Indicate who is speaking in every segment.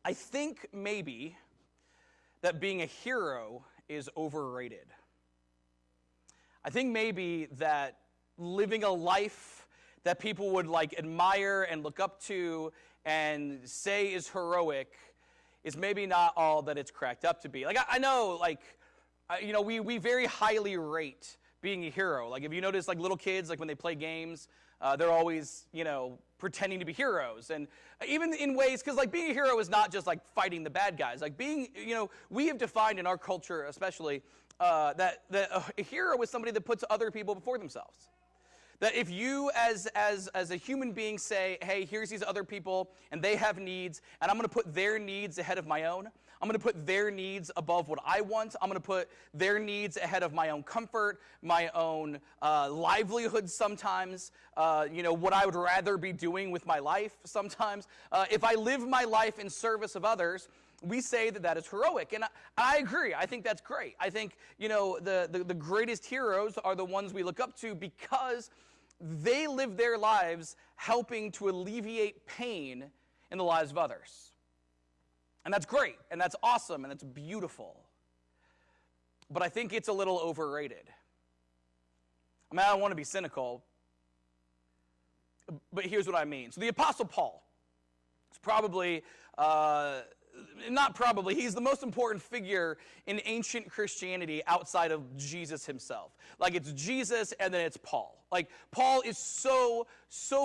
Speaker 1: I think maybe that being a hero is overrated. I think maybe that living a life that people would admire and look up to and say is heroic is maybe not all that it's cracked up to be. I know, we very highly rate being a hero. If you notice, little kids, when they play games, they're always, pretending to be heroes. And even in ways, because being a hero is not just fighting the bad guys. We have defined in our culture especially that a hero is somebody that puts other people before themselves. That if you as a human being say, hey, here's these other people and they have needs and I'm going to put their needs ahead of my own. I'm going to put their needs above what I want. I'm going to put their needs ahead of my own comfort, my own livelihood sometimes, what I would rather be doing with my life sometimes. If I live my life in service of others, we say that is heroic. And I agree. I think that's great. I think, the greatest heroes are the ones we look up to because they live their lives helping to alleviate pain in the lives of others. And that's great, and that's awesome, and that's beautiful. But I think it's a little overrated. I don't want to be cynical, but here's what I mean. So the Apostle Paul is probably, he's the most important figure in ancient Christianity outside of Jesus himself. It's Jesus and then it's Paul. Paul is so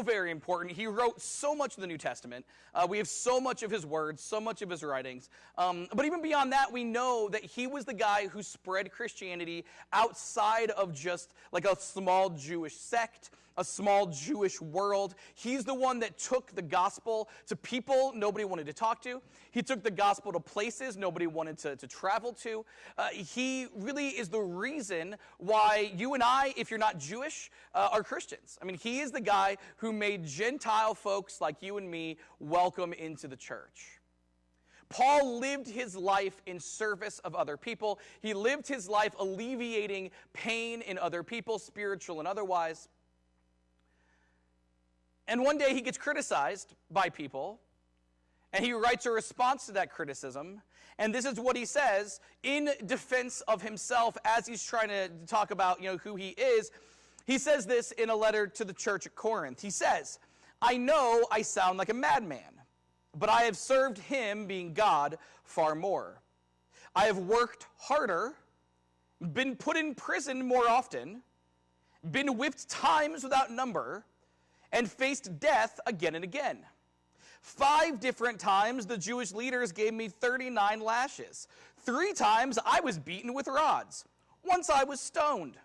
Speaker 1: very important. He wrote so much of the New Testament. We have so much of his words, so much of his writings. But even beyond that, we know that he was the guy who spread Christianity outside of just a small Jewish sect, a small Jewish world. He's the one that took the gospel to people nobody wanted to talk to. He took the gospel to places nobody wanted to travel to. He really is the reason why you and I, if you're not Jewish, are Christians. He is the guy who made Gentile folks like you and me welcome into the church. Paul lived his life in service of other people. He lived his life alleviating pain in other people, spiritual and otherwise. And one day he gets criticized by people, and he writes a response to that criticism. And this is what he says in defense of himself as he's trying to talk about, who he is. He says this in a letter to the church at Corinth. He says, I know I sound like a madman, but I have served him, being God, far more. I have worked harder, been put in prison more often, been whipped times without number, and faced death again and again. 5 different times the Jewish leaders gave me 39 lashes. 3 times I was beaten with rods. Once I was stoned.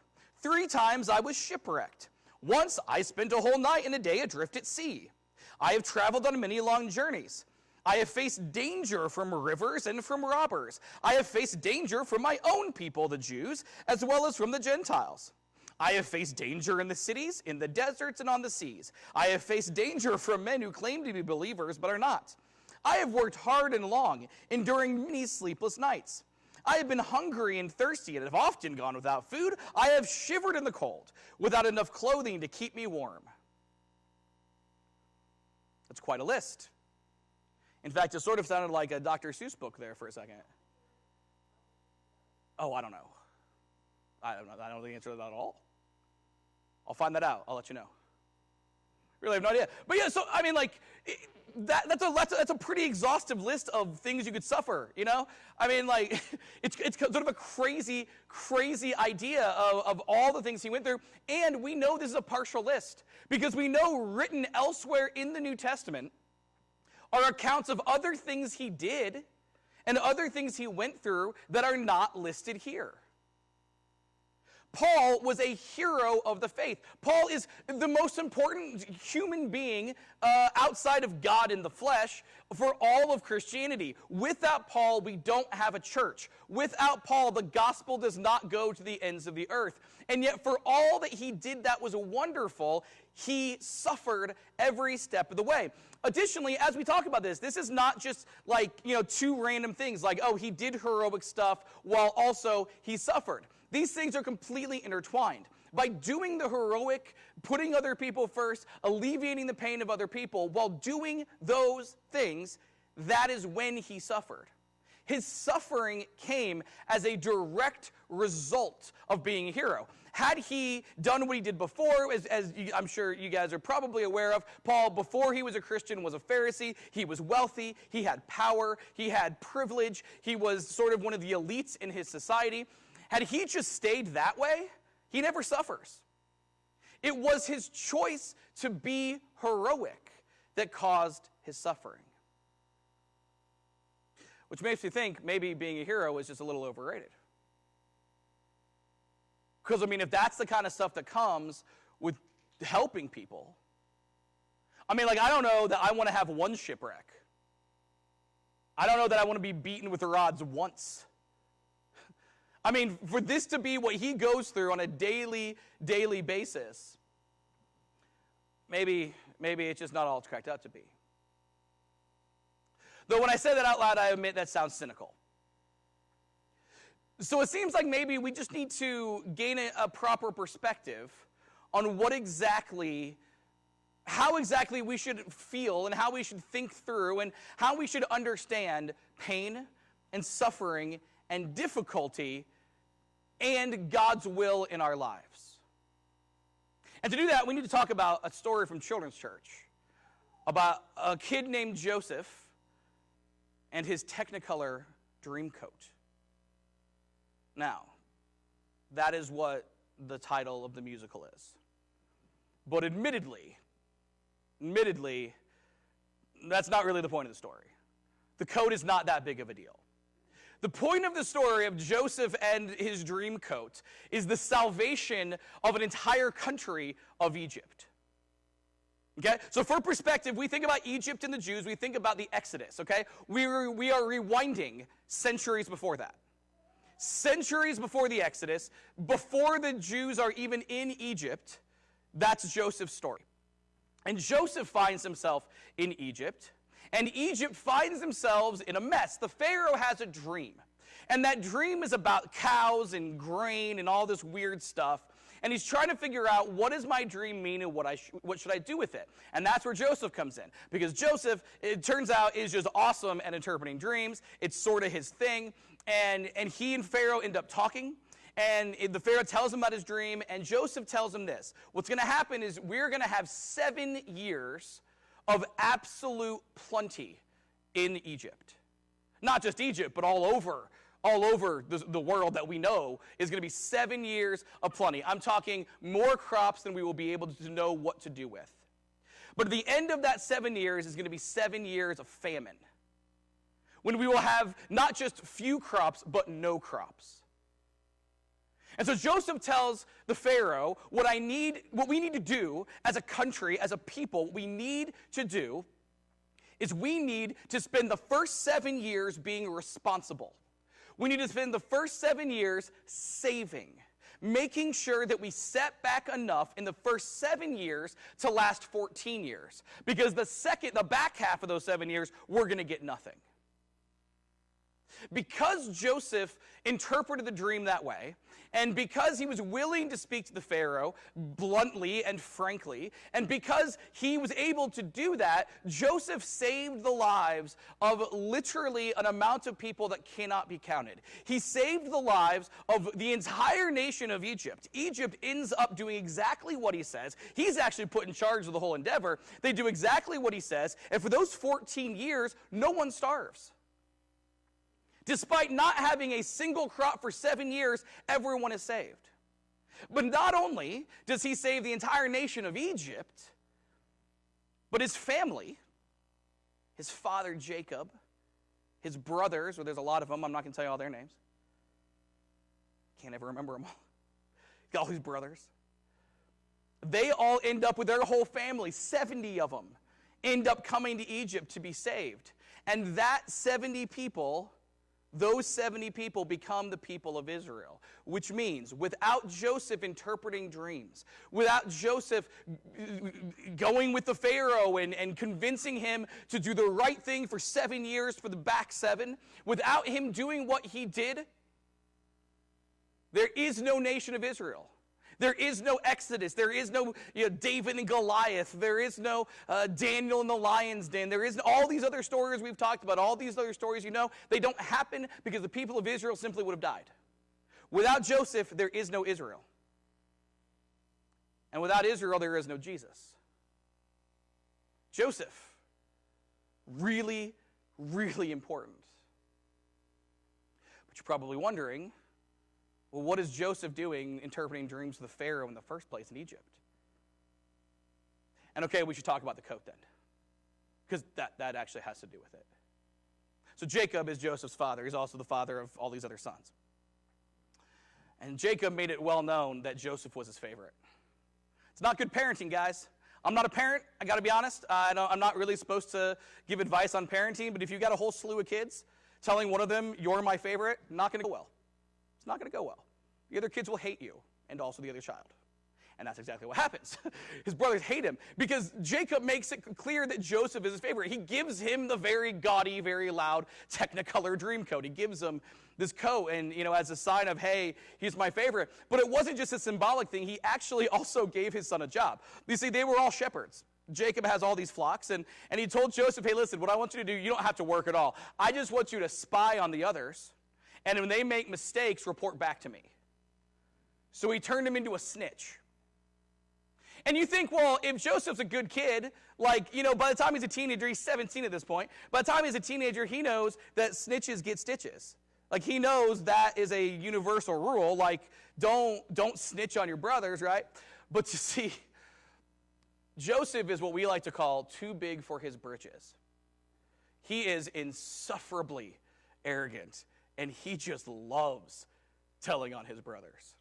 Speaker 1: 3 times I was shipwrecked. Once I spent a whole night and a day adrift at sea. I have traveled on many long journeys. I have faced danger from rivers and from robbers. I have faced danger from my own people, the Jews, as well as from the Gentiles. I have faced danger in the cities, in the deserts, and on the seas. I have faced danger from men who claim to be believers but are not. I have worked hard and long, enduring many sleepless nights. I have been hungry and thirsty and have often gone without food. I have shivered in the cold, without enough clothing to keep me warm. That's quite a list. In fact, it sort of sounded like a Dr. Seuss book there for a second. Oh, I don't know. I don't know the answer to that at all. I'll find that out. I'll let you know. Really have no idea. But yeah, so that's a pretty exhaustive list of things you could suffer, it's sort of a crazy idea of all the things he went through. And we know this is a partial list because we know written elsewhere in the New Testament are accounts of other things he did and other things he went through that are not listed here. Paul was a hero of the faith. Paul is the most important human being outside of God in the flesh for all of Christianity. Without Paul, we don't have a church. Without Paul, the gospel does not go to the ends of the earth. And yet for all that he did that was wonderful, he suffered every step of the way. Additionally, as we talk about this is not just 2 random things he did heroic stuff while also he suffered. These things are completely intertwined. By doing the heroic, putting other people first, alleviating the pain of other people, while doing those things, that is when he suffered. His suffering came as a direct result of being a hero. Had he done what he did before, I'm sure you guys are probably aware of, Paul, before he was a Christian, was a Pharisee. He was wealthy. He had power. He had privilege. He was sort of one of the elites in his society. Had he just stayed that way, he never suffers. It was his choice to be heroic that caused his suffering. Which makes me think maybe being a hero is just a little overrated. Because, if that's the kind of stuff that comes with helping people, I don't know that I want to have one shipwreck. I don't know that I want to be beaten with the rods once. For this to be what he goes through on a daily basis, maybe it's just not all it's cracked up to be. Though when I say that out loud, I admit that sounds cynical. So it seems like maybe we just need to gain a proper perspective on how exactly we should feel and how we should think through and how we should understand pain and suffering and difficulty and God's will in our lives. And to do that, we need to talk about a story from Children's Church about a kid named Joseph and his Technicolor dream coat. Now, that is what the title of the musical is. But admittedly, that's not really the point of the story. The coat is not that big of a deal. The point of the story of Joseph and his dream coat is the salvation of an entire country of Egypt. Okay? So for perspective, we think about Egypt and the Jews, we think about the Exodus, okay? We are rewinding centuries before that. Centuries before the Exodus, before the Jews are even in Egypt, that's Joseph's story. And Joseph finds himself in Egypt, and Egypt finds themselves in a mess. The Pharaoh has a dream, and that dream is about cows and grain and all this weird stuff. And he's trying to figure out, what does my dream mean and what should I do with it? And that's where Joseph comes in. Because Joseph, it turns out, is just awesome at interpreting dreams. It's sort of his thing. And he and Pharaoh end up talking. And the Pharaoh tells him about his dream. And Joseph tells him this. What's going to happen is we're going to have 7 years of absolute plenty in Egypt. Not just Egypt, but all over the world that we know is going to be 7 years of plenty. I'm talking more crops than we will be able to know what to do with. But at the end of that 7 years is going to be 7 years of famine, when we will have not just few crops, but no crops. And so Joseph tells the Pharaoh, what we need to do as a country, as a people, what we need to do is we need to spend the first 7 years being responsible. We need to spend the first 7 years saving, making sure that we set back enough in the first 7 years to last 14 years. Because the back half of those 7 years, we're going to get nothing. Because Joseph interpreted the dream that way, and because he was willing to speak to the Pharaoh bluntly and frankly, and because he was able to do that, Joseph saved the lives of literally an amount of people that cannot be counted. He saved the lives of the entire nation of Egypt. Egypt ends up doing exactly what he says. He's actually put in charge of the whole endeavor. They do exactly what he says, and for those 14 years, no one starves. Despite not having a single crop for 7 years, everyone is saved. But not only does he save the entire nation of Egypt, but his family, his father Jacob, his brothers, or there's a lot of them, I'm not going to tell you all their names. Can't ever remember them all. Got all these brothers. They all end up with their whole family, 70 of them, end up coming to Egypt to be saved. And those 70 people become the people of Israel, which means without Joseph interpreting dreams, without Joseph going with the Pharaoh and convincing him to do the right thing for 7 years for the back 7, without him doing what he did, there is no nation of Israel. There is no Exodus. There is no David and Goliath. There is no Daniel and the lion's den. There is all these other stories we've talked about. All these other stories, they don't happen because the people of Israel simply would have died. Without Joseph, there is no Israel. And without Israel, there is no Jesus. Joseph, really, really important. But you're probably wondering, well, what is Joseph doing interpreting dreams of the Pharaoh in the first place in Egypt? And okay, we should talk about the coat then, because that actually has to do with it. So Jacob is Joseph's father. He's also the father of all these other sons. And Jacob made it well known that Joseph was his favorite. It's not good parenting, guys. I'm not a parent, I got to be honest. I'm not really supposed to give advice on parenting, but if you got a whole slew of kids, telling one of them, you're my favorite, not going to go well. It's not going to go well. The other kids will hate you, and also the other child. And that's exactly what happens. His brothers hate him because Jacob makes it clear that Joseph is his favorite. He gives him the very gaudy, very loud Technicolor dream coat. He gives him this coat and, as a sign of, hey, he's my favorite. But it wasn't just a symbolic thing. He actually also gave his son a job. You see, they were all shepherds. Jacob has all these flocks, and he told Joseph, hey, listen, what I want you to do, you don't have to work at all. I just want you to spy on the others, and when they make mistakes, report back to me. So he turned him into a snitch. And you think, well, if Joseph's a good kid, by the time he's a teenager, he's 17 at this point, by the time he's a teenager, he knows that snitches get stitches. He knows that is a universal rule, don't snitch on your brothers, right? But you see, Joseph is what we like to call too big for his britches. He is insufferably arrogant, and he just loves telling on his brothers.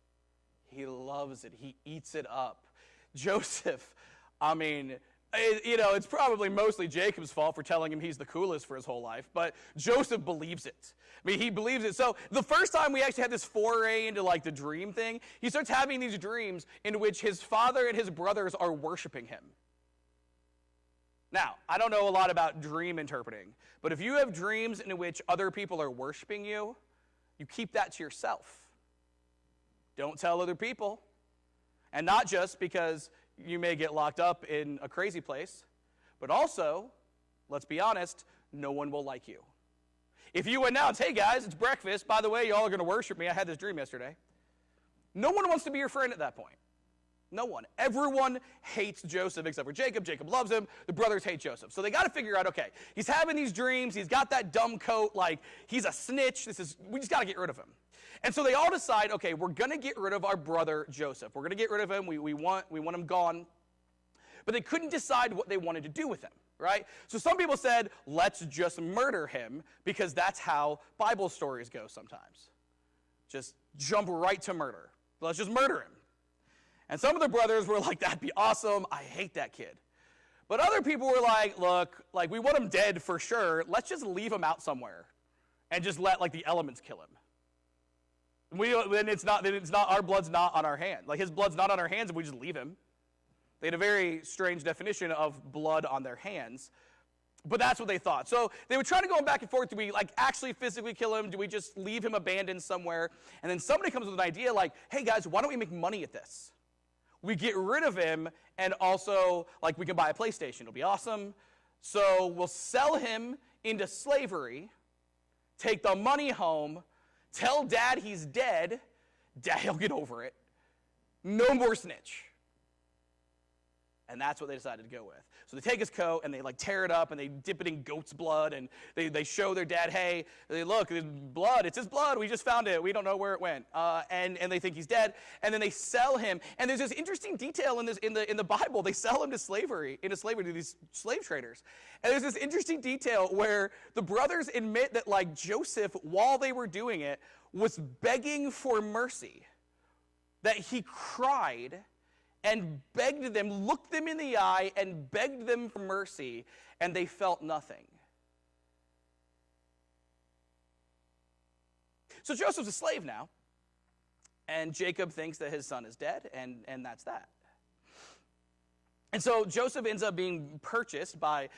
Speaker 1: He loves it. He eats it up. Joseph, it's probably mostly Jacob's fault for telling him he's the coolest for his whole life, but Joseph believes it. He believes it. So the first time we actually had this foray into the dream thing, he starts having these dreams in which his father and his brothers are worshiping him. Now, I don't know a lot about dream interpreting, but if you have dreams in which other people are worshiping you, you keep that to yourself. Don't tell other people. And not just because you may get locked up in a crazy place, but also, let's be honest, no one will like you. If you announce, hey guys, it's breakfast, by the way, y'all are going to worship me, I had this dream yesterday. No one wants to be your friend at that point. No one. Everyone hates Joseph except for Jacob. Jacob loves him. The brothers hate Joseph. So they got to figure out, okay, he's having these dreams, he's got that dumb coat, he's a snitch, we just got to get rid of him. And so they all decide, okay, we're going to get rid of our brother Joseph. We're going to get rid of him. We want him gone. But they couldn't decide what they wanted to do with him, right? So some people said, let's just murder him because that's how Bible stories go sometimes. Just jump right to murder. Let's just murder him. And some of the brothers were like, that'd be awesome. I hate that kid. But other people were like, look, we want him dead for sure. Let's just leave him out somewhere and just let the elements kill him. Then it's not our blood's not on our hands. His blood's not on our hands if we just leave him. They had a very strange definition of blood on their hands, but that's what they thought. So they were trying to go back and forth. Do we actually physically kill him? Do we just leave him abandoned somewhere? And then somebody comes with an idea hey guys, why don't we make money at this? We get rid of him, and also we can buy a PlayStation. It'll be awesome. So we'll sell him into slavery, take the money home, tell Dad he's dead. Dad, he'll get over it. No more snitch. And that's what they decided to go with. So they take his coat and they tear it up and they dip it in goat's blood and they show their dad, hey, look, there's blood. It's his blood. We just found it. We don't know where it went. And they think he's dead. And then they sell him. And there's this interesting detail in the Bible. They sell him into slavery to these slave traders. And there's this interesting detail where the brothers admit that Joseph, while they were doing it, was begging for mercy. That he cried and begged them, looked them in the eye, and begged them for mercy, and they felt nothing. So Joseph's a slave now, and Jacob thinks that his son is dead, and that's that. And so Joseph ends up being purchased by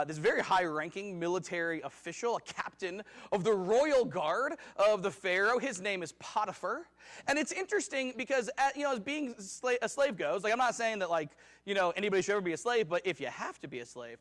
Speaker 1: this very high-ranking military official, a captain of the royal guard of the Pharaoh. His name is Potiphar. And it's interesting because, as being a slave goes, like I'm not saying that anybody should ever be a slave, but if you have to be a slave,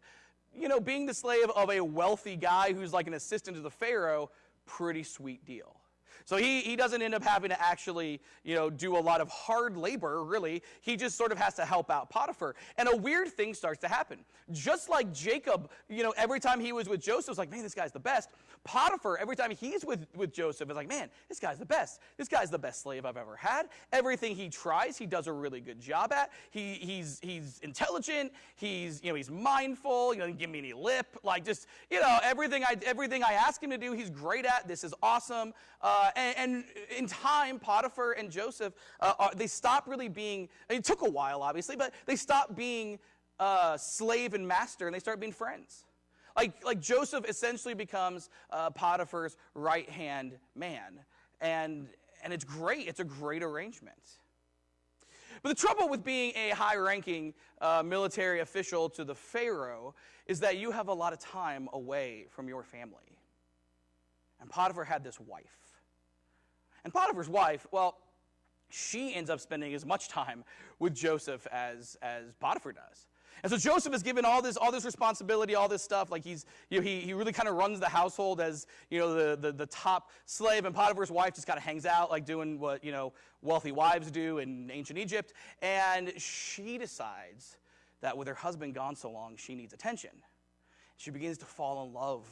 Speaker 1: being the slave of a wealthy guy who's like an assistant to the Pharaoh, pretty sweet deal. So he doesn't end up having to actually, do a lot of hard labor, really. He just sort of has to help out Potiphar. And a weird thing starts to happen. Just like Jacob, every time he was with Joseph, was like, man, this guy's the best. Potiphar, every time he's with Joseph, is like, man, this guy's the best. This guy's the best slave I've ever had. Everything he tries, he does a really good job at. He's intelligent. He's mindful. He doesn't give me any lip. Like just, everything I ask him to do, he's great at. This is awesome. And in time, Potiphar and Joseph, they stop really being, it took a while, obviously, but they stop being slave and master, and they start being friends. Like Joseph essentially becomes Potiphar's right-hand man, and it's great. It's a great arrangement. But the trouble with being a high-ranking military official to the Pharaoh is that you have a lot of time away from your family. And Potiphar had this wife. And Potiphar's wife, well, she ends up spending as much time with Joseph as Potiphar does. And so Joseph is given all this responsibility, all this stuff. Like he really kind of runs the household as the top slave, and Potiphar's wife just kind of hangs out, like doing what wealthy wives do in ancient Egypt. And she decides that with her husband gone so long, she needs attention. She begins to fall in love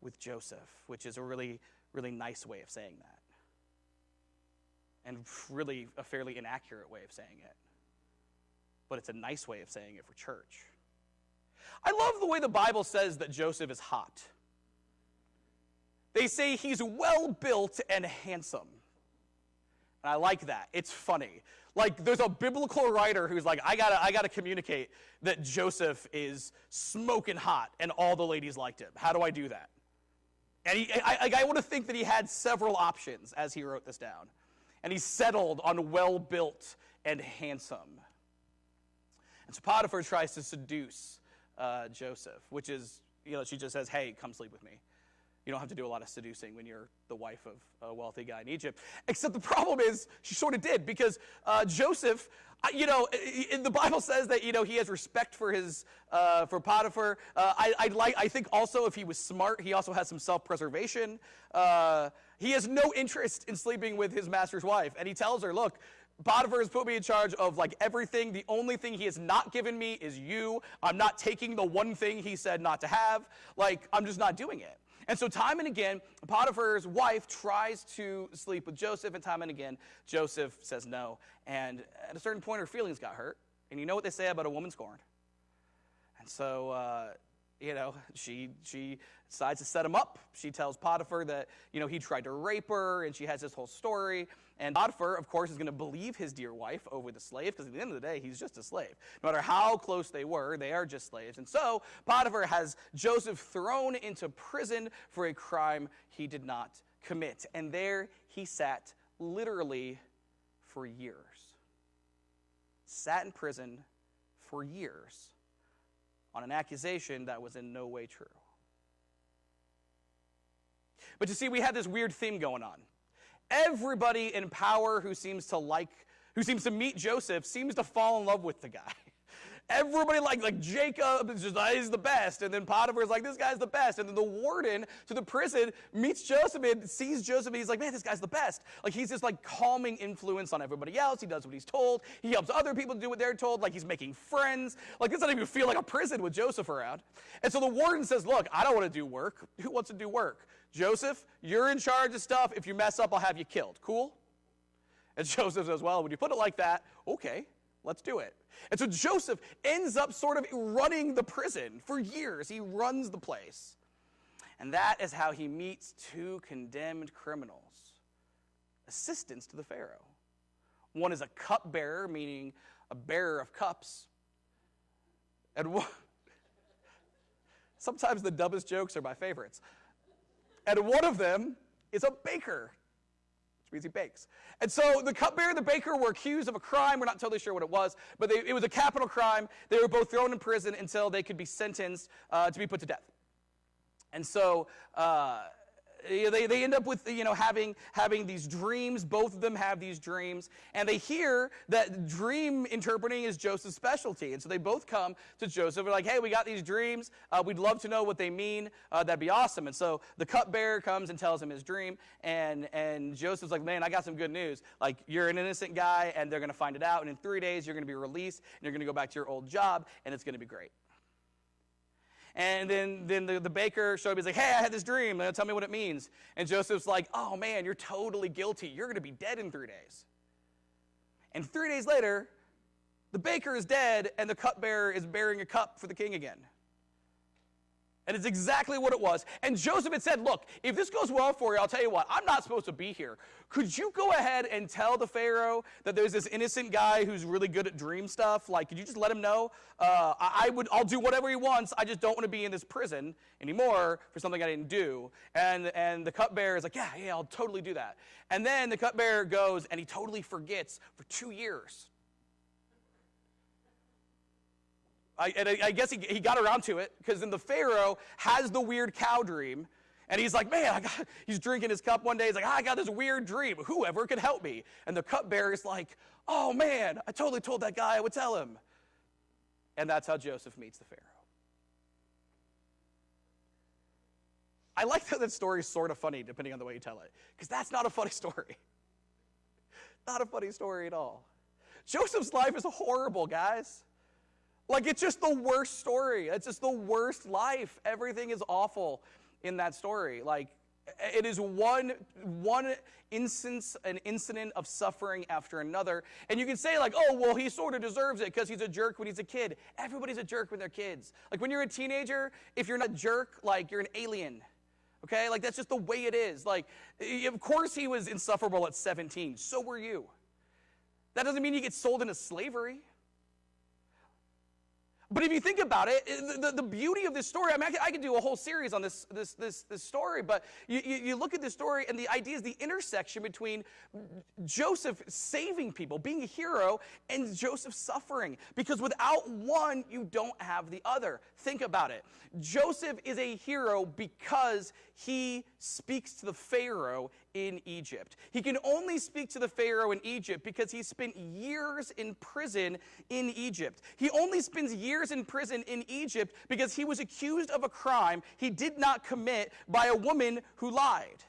Speaker 1: with Joseph, which is a really, really nice way of saying that. And really a fairly inaccurate way of saying it. But it's a nice way of saying it for church. I love the way the Bible says that Joseph is hot. They say he's well-built and handsome. And I like that. It's funny. Like, there's a biblical writer who's like, I gotta communicate that Joseph is smoking hot and all the ladies liked him. How do I do that? And I want to think that he had several options as he wrote this down. And he settled on well-built and handsome. And so Potiphar tries to seduce Joseph, which is, she just says, hey, come sleep with me. You don't have to do a lot of seducing when you're the wife of a wealthy guy in Egypt. Except the problem is she sort of did, because Joseph, the Bible says that, he has respect for for Potiphar. I think also if he was smart, he also has some self-preservation. He has no interest in sleeping with his master's wife. And he tells her, look, Potiphar has put me in charge of everything. The only thing he has not given me is you. I'm not taking the one thing he said not to have. I'm just not doing it. And so time and again, Potiphar's wife tries to sleep with Joseph, and time and again, Joseph says no. And at a certain point, her feelings got hurt. And you know what they say about a woman scorned? And so, she decides to set him up. She tells Potiphar that, he tried to rape her, and she has this whole story. And Potiphar, of course, is going to believe his dear wife over the slave, because at the end of the day, he's just a slave. No matter how close they were, they are just slaves. And so Potiphar has Joseph thrown into prison for a crime he did not commit. And there he sat literally for years. Sat in prison for years on an accusation that was in no way true. But you see, we had this weird theme going on. Everybody in power who seems to meet Joseph seems to fall in love with the guy. Everybody like Jacob is just, he's the best. And then Potiphar's like, this guy's the best. And then the warden to the prison meets Joseph and sees Joseph and he's like, man, this guy's the best. He's this calming influence on everybody else. He does what he's told. He helps other people do what they're told. He's making friends. This doesn't even feel like a prison with Joseph around. And so the warden says, look, I don't want to do work. Who wants to do work? Joseph, you're in charge of stuff. If you mess up, I'll have you killed. Cool? And Joseph says, well, when you put it like that, okay, let's do it. And so Joseph ends up sort of running the prison for years. He runs the place. And that is how he meets two condemned criminals, assistants to the Pharaoh. One is a cupbearer, meaning a bearer of cups. And sometimes the dumbest jokes are my favorites. And one of them is a baker. which means he bakes. And so the cupbearer and the baker were accused of a crime. We're not totally sure what it was, but it was a capital crime. They were both thrown in prison until they could be sentenced to be put to death. And so they end up with, having these dreams. Both of them have these dreams. And they hear that dream interpreting is Joseph's specialty. And so they both come to Joseph. They're like, hey, we got these dreams. We'd love to know what they mean. That'd be awesome. And so the cupbearer comes and tells him his dream. And Joseph's like, man, I got some good news. Like, you're an innocent guy, and they're going to find it out. And in 3 days, you're going to be released, and you're going to go back to your old job, and it's going to be great. And then the baker showed up. He's like, hey, I had this dream. Tell me what it means. And Joseph's like, oh, man, you're totally guilty. You're going to be dead in 3 days. And 3 days later, the baker is dead, and the cupbearer is bearing a cup for the king again. And it's exactly what it was. And Joseph had said, look, if this goes well for you, I'll tell you what, I'm not supposed to be here. Could you go ahead and tell the Pharaoh that there's this innocent guy who's really good at dream stuff? Like, could you just let him know? I'll do whatever he wants. I just don't want to be in this prison anymore for something I didn't do. And the cupbearer is like, yeah, I'll totally do that. And then the cupbearer goes, and he totally forgets for 2 years. I guess he got around to it, because then the Pharaoh has the weird cow dream, and he's like, man, he's drinking his cup one day. He's like, I got this weird dream. Whoever could help me. And the cupbearer is like, oh, man, I totally told that guy I would tell him. And that's how Joseph meets the Pharaoh. I like that that story is sort of funny, depending on the way you tell it, because that's not a funny story. Not a funny story at all. Joseph's life is horrible, guys. Like, it's just the worst story. It's just the worst life. Everything is awful in that story. Like, it is one instance, an incident of suffering after another. And you can say, like, oh, well, he sort of deserves it because he's a jerk when he's a kid. Everybody's a jerk when they're kids. Like, when you're a teenager, if you're not a jerk, like, you're an alien. Okay? Like, that's just the way it is. Like, of course he was insufferable at 17. So were you. That doesn't mean you get sold into slavery. But if you think about it, the beauty of this story, I mean, I could do a whole series on this story, but you look at this story, and the idea is the intersection between Joseph saving people, being a hero, and Joseph suffering. Because without one, you don't have the other. Think about it. Joseph is a hero because he speaks to the Pharaoh in Egypt. He can only speak to the Pharaoh in Egypt because he spent years in prison in Egypt. He only spends years in prison in Egypt because he was accused of a crime he did not commit by a woman who lied.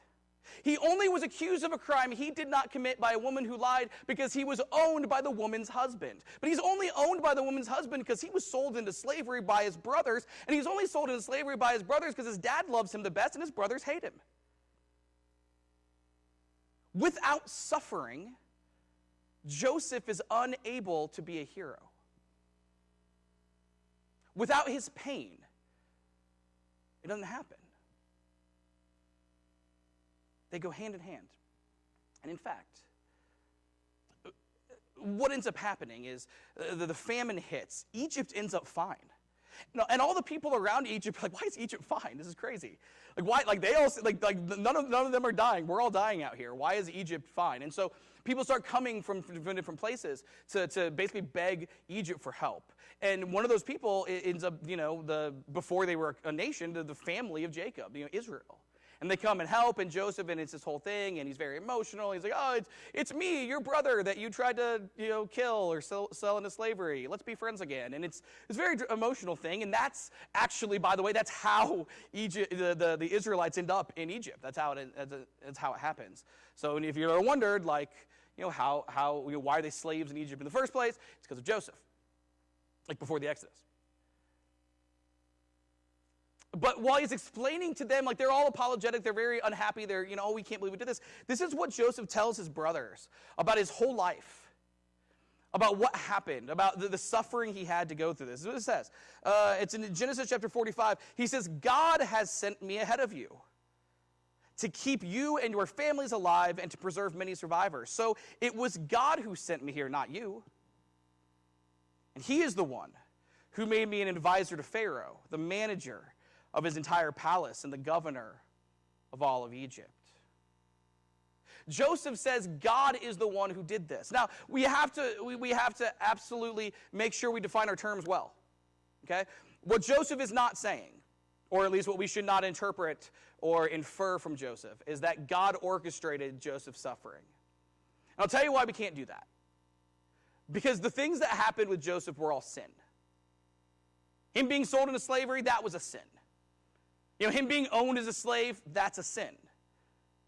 Speaker 1: He only was accused of a crime he did not commit by a woman who lied because he was owned by the woman's husband. But he's only owned by the woman's husband because he was sold into slavery by his brothers, and he's only sold into slavery by his brothers because his dad loves him the best and his brothers hate him. Without suffering, Joseph is unable to be a hero. Without his pain, it doesn't happen. They go hand in hand. And in fact, what ends up happening is the famine hits. Egypt ends up fine. And all the people around Egypt are like, why is Egypt fine? This is crazy. Like, why? Like, they all, like none of them are dying. We're all dying out here. Why is Egypt fine? And so people start coming from different places to basically beg Egypt for help. And one of those people ends up, before they were a nation, the family of Jacob, Israel. And they come and help, and Joseph, and it's this whole thing, and he's very emotional. He's like, oh, it's me, your brother, that you tried to, kill or sell into slavery. Let's be friends again. And it's a very emotional thing, and that's actually, by the way, that's how Egypt, the Israelites end up in Egypt. That's how it happens. So if you ever wondered, like, why are they slaves in Egypt in the first place? It's because of Joseph, like before the Exodus. But while he's explaining to them, like, they're all apologetic, they're very unhappy, they're, we can't believe we did this. This is what Joseph tells his brothers about his whole life, about what happened, about the suffering he had to go through. This is what it says. It's in Genesis chapter 45. He says, God has sent me ahead of you to keep you and your families alive and to preserve many survivors. So it was God who sent me here, not you. And he is the one who made me an advisor to Pharaoh, the manager of his entire palace and the governor of all of Egypt. Joseph says God is the one who did this. Now, we have to absolutely make sure we define our terms well. Okay? What Joseph is not saying, or at least what we should not interpret or infer from Joseph, is that God orchestrated Joseph's suffering. And I'll tell you why we can't do that. Because the things that happened with Joseph were all sin. Him being sold into slavery, that was a sin. Him being owned as a slave, that's a sin.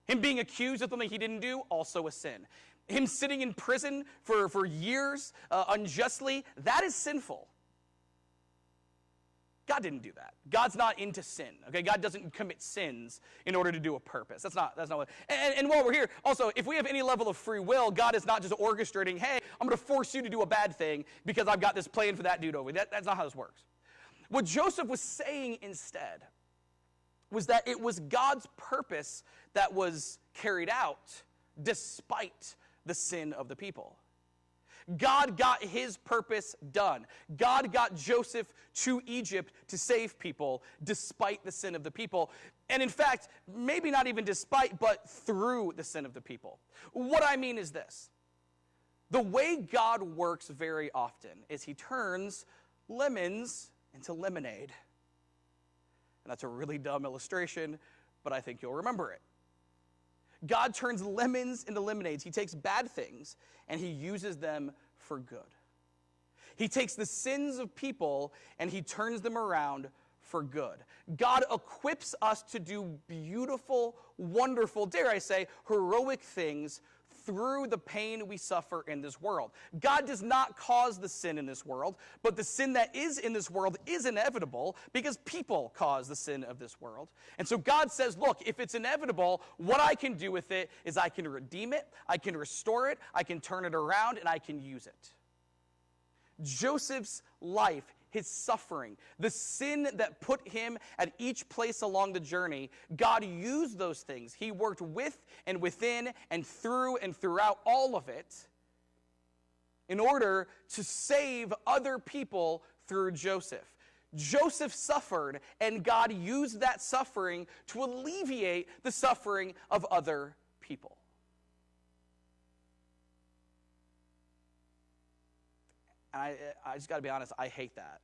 Speaker 1: Him being accused of something he didn't do, also a sin. Him sitting in prison for years unjustly, that is sinful. God didn't do that. God's not into sin. Okay, God doesn't commit sins in order to do a purpose. That's not what. And while we're here, also, if we have any level of free will, God is not just orchestrating, hey, I'm going to force you to do a bad thing because I've got this plan for that dude over. That's not how this works. What Joseph was saying instead was that it was God's purpose that was carried out despite the sin of the people. God got his purpose done. God got Joseph to Egypt to save people despite the sin of the people. And in fact, maybe not even despite, but through the sin of the people. What I mean is this. The way God works very often is he turns lemons into lemonade. And that's a really dumb illustration, but I think you'll remember it. God turns lemons into lemonades. He takes bad things and he uses them for good. He takes the sins of people and he turns them around for good. God equips us to do beautiful, wonderful, dare I say, heroic things through the pain we suffer in this world. God does not cause the sin in this world, but the sin that is in this world is inevitable because people cause the sin of this world. And so God says, look, if it's inevitable, what I can do with it is I can redeem it, I can restore it, I can turn it around, and I can use it. Joseph's life, his suffering, the sin that put him at each place along the journey, God used those things. He worked with and within and through and throughout all of it in order to save other people through Joseph. Joseph suffered, and God used that suffering to alleviate the suffering of other people. And I just got to be honest, I hate that.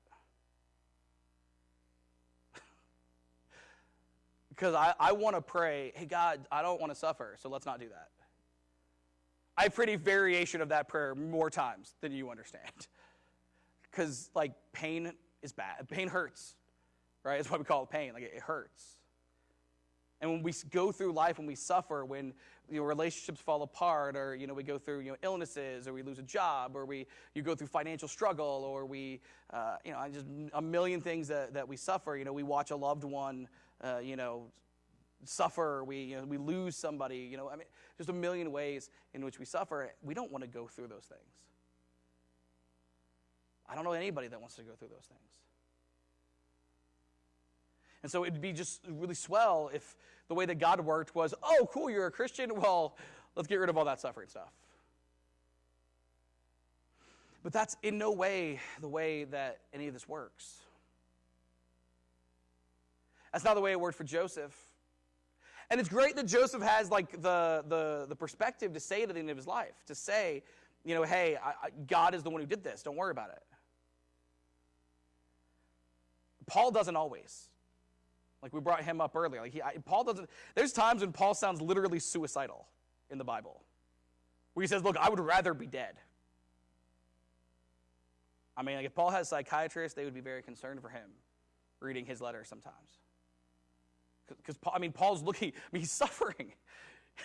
Speaker 1: Because I want to pray, hey, God, I don't want to suffer, so let's not do that. I pray a variation of that prayer more times than you understand. Because, pain is bad. Pain hurts, right? That's why we call it pain. It hurts. And when we go through life, when we suffer, when relationships fall apart, or we go through illnesses, or we lose a job, or you go through financial struggle, or we just a million things that we suffer. We watch a loved one suffer. We lose somebody. Just a million ways in which we suffer. We don't want to go through those things. I don't know anybody that wants to go through those things. And so it'd be just really swell if the way that God worked was, oh, cool, you're a Christian? Well, let's get rid of all that suffering stuff. But that's in no way the way that any of this works. That's not the way it worked for Joseph. And it's great that Joseph has the perspective to say to the end of his life, to say, hey, God is the one who did this. Don't worry about it. Paul doesn't always. We brought him up earlier. Paul doesn't. There's times when Paul sounds literally suicidal in the Bible, where he says, "Look, I would rather be dead." If Paul has psychiatrists, they would be very concerned for him reading his letters sometimes, because Paul's looking. He's suffering.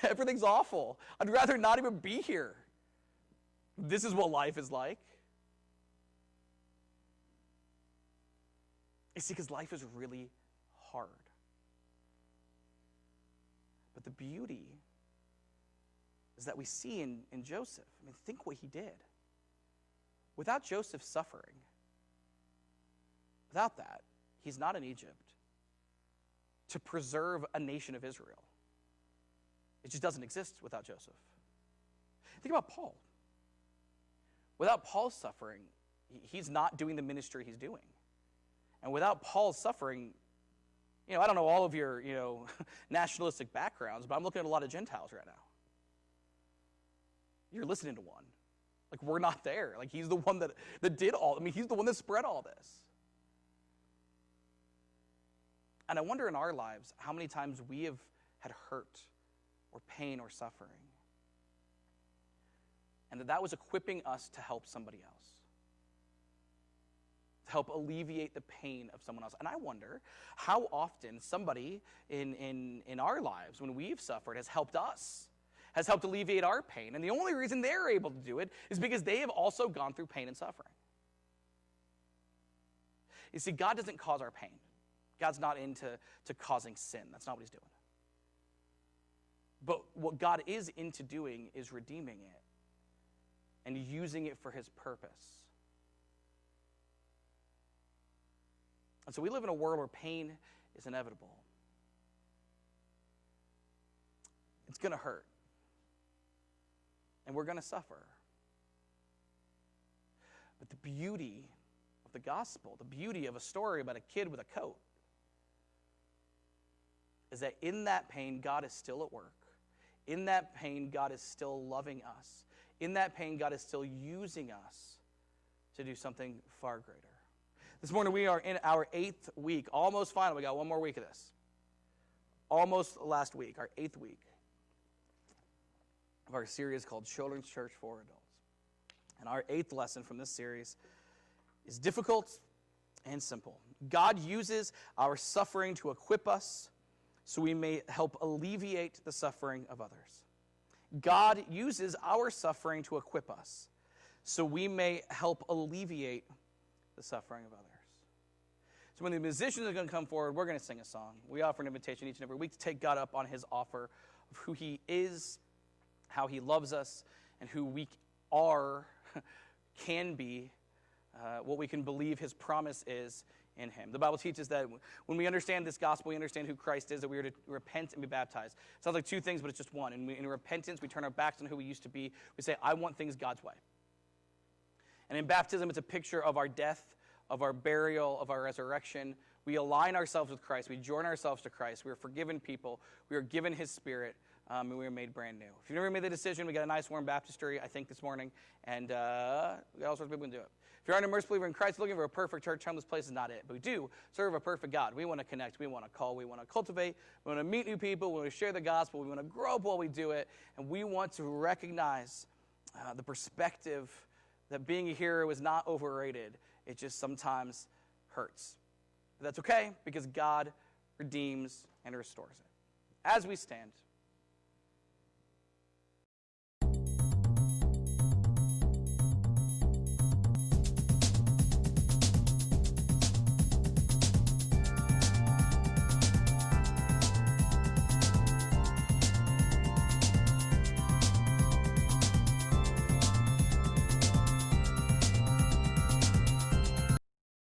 Speaker 1: Everything's awful. I'd rather not even be here. This is what life is like. You see, because life is really hard. But the beauty is that we see in Joseph. Think what he did. Without Joseph's suffering, without that, he's not in Egypt to preserve a nation of Israel. It just doesn't exist without Joseph. Think about Paul. Without Paul's suffering, he's not doing the ministry he's doing. And without Paul's suffering, I don't know all of your, nationalistic backgrounds, but I'm looking at a lot of Gentiles right now. you're listening to one. Like, we're not there. Like, he's the one that did all. I mean, he's the one that spread all this. And I wonder in our lives how many times we have had hurt or pain or suffering. And that was equipping us to help somebody else. To help alleviate the pain of someone else. And I wonder how often somebody in our lives, when we've suffered, has helped us, has helped alleviate our pain. And the only reason they're able to do it is because they have also gone through pain and suffering. You see, God doesn't cause our pain. God's not into causing sin. That's not what he's doing. But what God is into doing is redeeming it and using it for his purpose. And so we live in a world where pain is inevitable. It's going to hurt. And we're going to suffer. But the beauty of the gospel, the beauty of a story about a kid with a coat, is that in that pain, God is still at work. In that pain, God is still loving us. In that pain, God is still using us to do something far greater. This morning, we are in our 8th week, almost final. We got one more week of this. Almost last week, our 8th week of our series called Children's Church for Adults. And our 8th lesson from this series is difficult and simple. God uses our suffering to equip us so we may help alleviate the suffering of others. God uses our suffering to equip us so we may help alleviate the suffering of others. So when the musicians are going to come forward, we're going to sing a song. We offer an invitation each and every week to take God up on his offer of who he is, how he loves us, and who we are, can be, what we can believe his promise is in him. The Bible teaches that when we understand this gospel, we understand who Christ is, that we are to repent and be baptized. It sounds like two things, but it's just one. In repentance, we turn our backs on who we used to be. We say, I want things God's way. And in baptism, it's a picture of our death, of our burial, of our resurrection. We align ourselves with Christ. We join ourselves to Christ. We are forgiven people. We are given his Spirit, and we are made brand new. If you've never made the decision, we got a nice warm baptistry, I think, this morning, and we got all sorts of people who can do it. If you're an immersed believer in Christ, looking for a perfect church home, this place is not it. But we do serve a perfect God. We want to connect. We want to call. We want to cultivate. We want to meet new people. We want to share the gospel. We want to grow up while we do it. And we want to recognize the perspective that being a hero is not overrated. It just sometimes hurts. But that's okay, because God redeems and restores it. As we stand,